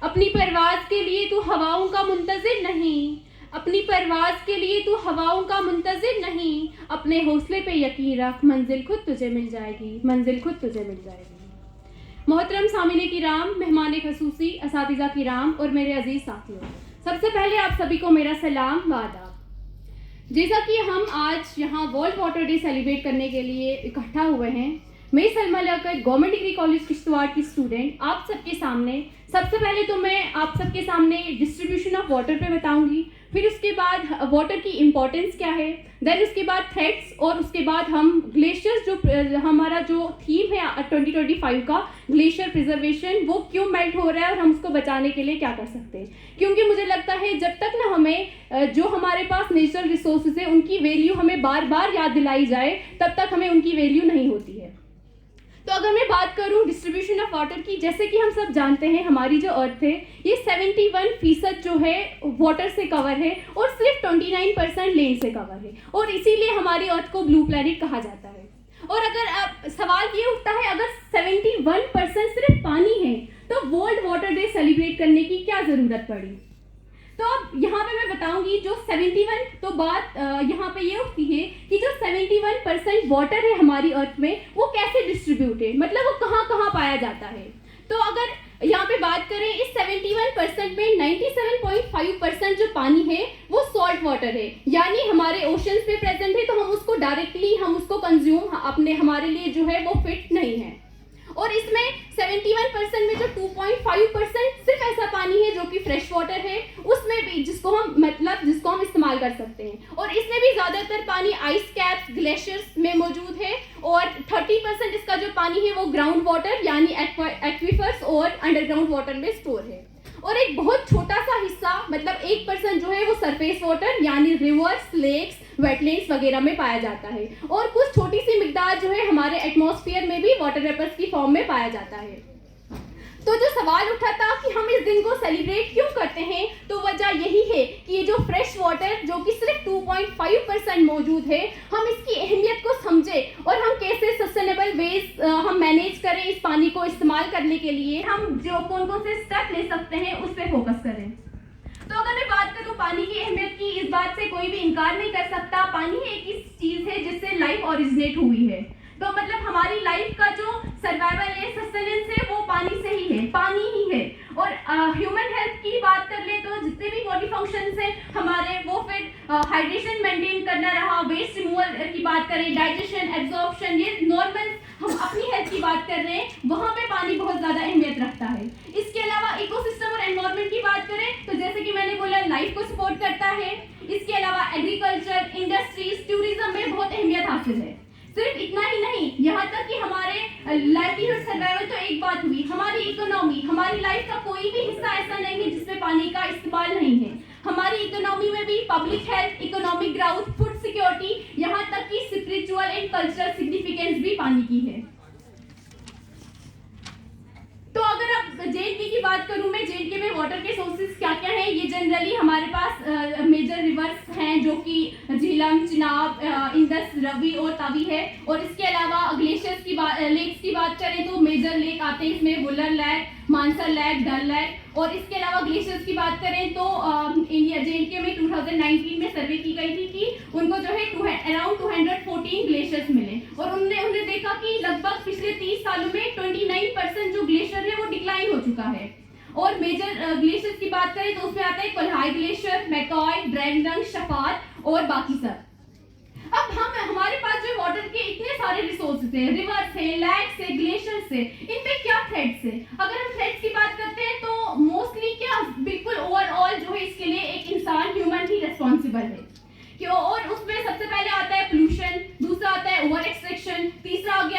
अपनी परवाज़ के लिए तू हवाओं का मुंतज़िर नहीं, अपनी परवाज़ के लिए तू हवाओं का मुंतज़िर नहीं, अपने हौसले पे यकीन रख, मंजिल खुद तुझे मिल जाएगी, मंजिल खुद तुझे मिल जाएगी। मोहतरम सामिने किराम, मेहमान खसूसी, असातिज़ा किराम और मेरे अजीज़ साथियों, सबसे पहले आप सभी को मेरा सलाम व आदाब। जैसा कि हम आज यहाँ वर्ल्ड वाटर डे सेलिब्रेट करने के लिए इकट्ठा हुए हैं, मैं Salma Liaquat government degree college Kishtwar की स्टूडेंट आप सबके सामने सबसे पहले तो मैं आप सबके सामने डिस्ट्रीब्यूशन ऑफ वाटर पे बताऊंगी, फिर उसके बाद वाटर की इम्पोर्टेंस क्या है, देन उसके बाद थ्रेट्स, और उसके बाद हम ग्लेशियर्स जो हमारा जो थीम है 2025 का ग्लेशियर प्रिजर्वेशन, वो क्यों मेल्ट हो रहा है और हम उसको बचाने के लिए क्या कर सकते हैं। क्योंकि मुझे लगता है जब तक ना हमें जो हमारे पास नेचुरल रिसोर्सेज है उनकी वैल्यू हमें बार बार याद दिलाई जाए, तब तक हमें उनकी वैल्यू नहीं होती है। तो अगर मैं बात करूं डिस्ट्रीब्यूशन ऑफ वाटर की, जैसे कि हम सब जानते हैं हमारी जो अर्थ है ये 71% जो है वाटर से कवर है और सिर्फ 29% लैंड से कवर है, और इसीलिए हमारी अर्थ को ब्लू प्लैनेट कहा जाता है। और अगर अब सवाल ये उठता है, अगर 71% सिर्फ पानी है तो वर्ल्ड वाटर डे सेलिब्रेट करने की क्या ज़रूरत पड़ी। तो अब यहाँ पे मैं बताऊंगी जो 71, तो बात यहाँ पे ये उठती है कि जो 71% वाटर है हमारी अर्थ में वो कैसे डिस्ट्रीब्यूट है, मतलब वो कहाँ कहाँ पाया जाता है। तो अगर यहाँ पे बात करें इस 71% में 97.5% जो पानी है वो सॉल्ट वाटर है, यानी हमारे ओशंस पे प्रेजेंट है, तो हम उसको डायरेक्टली हम उसको कंज्यूम अपने हमारे लिए जो है वो फिट नहीं है। और इसमें 71% में जो 2.5% सिर्फ ऐसा पानी है जो कि फ्रेश वाटर है, उसमें भी जिसको हम इस्तेमाल कर सकते हैं, और इसमें भी ज़्यादातर पानी आइस कैप्स ग्लेशियर्स में मौजूद है, और 30% इसका जो पानी है वो ग्राउंड वाटर यानी एक्वीफर्स और अंडरग्राउंड वाटर में स्टोर है, और एक बहुत छोटा सा हिस्सा मतलब 1% जो है वो सरफेस वाटर यानी रिवर्स, लेक्स, वेटलैंड्स वगैरह में पाया जाता है, और कुछ छोटी सी मिकदार जो है हमारे एटमॉस्फेयर में भी वाटर वेपर्स की फॉर्म में पाया जाता है। तो जो सवाल उठा था कि हम इस दिन को सेलिब्रेट क्यों करते हैं, तो वजह यही है कि ये जो फ्रेश वाटर जो कि सिर्फ 2.5% मौजूद है, हम इसकी अहमियत को समझें और हम कैसे सस्टेनेबल वेज हम मैनेज करें इस पानी को इस्तेमाल करने के लिए, हम जो कौन कौन से स्टेप ले सकते हैं उस पर फोकस करें। तो अगर मैं बात करूं पानी की अहमियत की, इस बात से कोई भी इनकार नहीं कर सकता, पानी एक ऐसी चीज है जिससे लाइफ ओरिजिनेट हुई है। तो मतलब हमारी लाइफ का जो सर्वाइवल है, सस्टेनेंस है, वो पानी से ही है, पानी ही है। और ह्यूमन हेल्थ की बात कर ले तो जितने भी बॉडी फंक्शंस हैं हमारे, वो फिर हाइड्रेशन मेंटेन करना रहा, वेस्ट रिमूवल की बात करें, डाइजेशन, एब्जॉर्प्शन, ये नॉर्मल हम अपनी हेल्थ की बात कर रहे हैं, वहाँ पे पानी बहुत ज़्यादा अहमियत रखता है। इसके अलावा इकोसिस्टम और एनवायरनमेंट की बात करें तो जैसे कि मैंने बोला लाइफ को सपोर्ट करता है। इसके अलावा एग्रीकल्चर, इंडस्ट्रीज, टूरिज्म में बहुत अहमियत हासिल है। सिर्फ इतना ही नहीं, यहाँ तक कि हमारे लाइवलीहुड सर्वाइवल तो एक बात हुई, हमारी इकोनॉमी, हमारी लाइफ का कोई भी हिस्सा ऐसा नहीं है जिसमें पानी का इस्तेमाल नहीं है। हमारी इकोनॉमी में भी public health, economic growth, food security, यहाँ तक कि स्पिरिचुअल एंड कल्चरल सिग्निफिकेंस भी पानी की है। तो अगर अब जेएनके की बात करूं मैं, जेएनके में वाटर के सोर्सेज क्या क्या हैं, ये जनरली हमारे पास मेजर रिवर्स हैं जो कि झीलम, चिनाब, इंदस, रवि और तवी है, और इसके अलावा ग्लेशियर्स की बात, लेक्स की बात करें तो मेजर लेक आते हैं इसमें, वुलर लेक, मानसर लेक, डल लेक। और इसके अलावा ग्लेशियर्स की बात करें तो इंडिया जेएनके में 2019 में सर्वे की गई थी कि उनको जो है अराउंड 214 ग्लेशियर्स मिले, और उन्होंने देखा कि लगभग पिछले 30 सालों में 29% जो ग्लेशियर है वो डिक्लाइन हो चुका है। और मेजर ग्लेशियर्स की बात करें तो उसमें आता है कोल्हाई ग्लेशियर, मैकॉय, ड्रैगन, शफात और बाकी सब। अब हमारे पास जो वाटर के इतने सारे रिसोर्सेज हैं, रिवर्स है, लैक्स है, ग्लेशियर्स है, इन पे क्या थ्रेट्स है। अगर हम थ्रेट्स की बात करते हैं तो मोस्टली क्या बिल्कुल ओवरऑल जो है इसके लिए एक इंसान, ह्यूमन ही रिस्पॉन्सिबल है क्यों, और उसमें सबसे पहले आता है पोल्यूशन, दूसरा आता है ओवर एक्सट्रैक्शन, तीसरा आ गया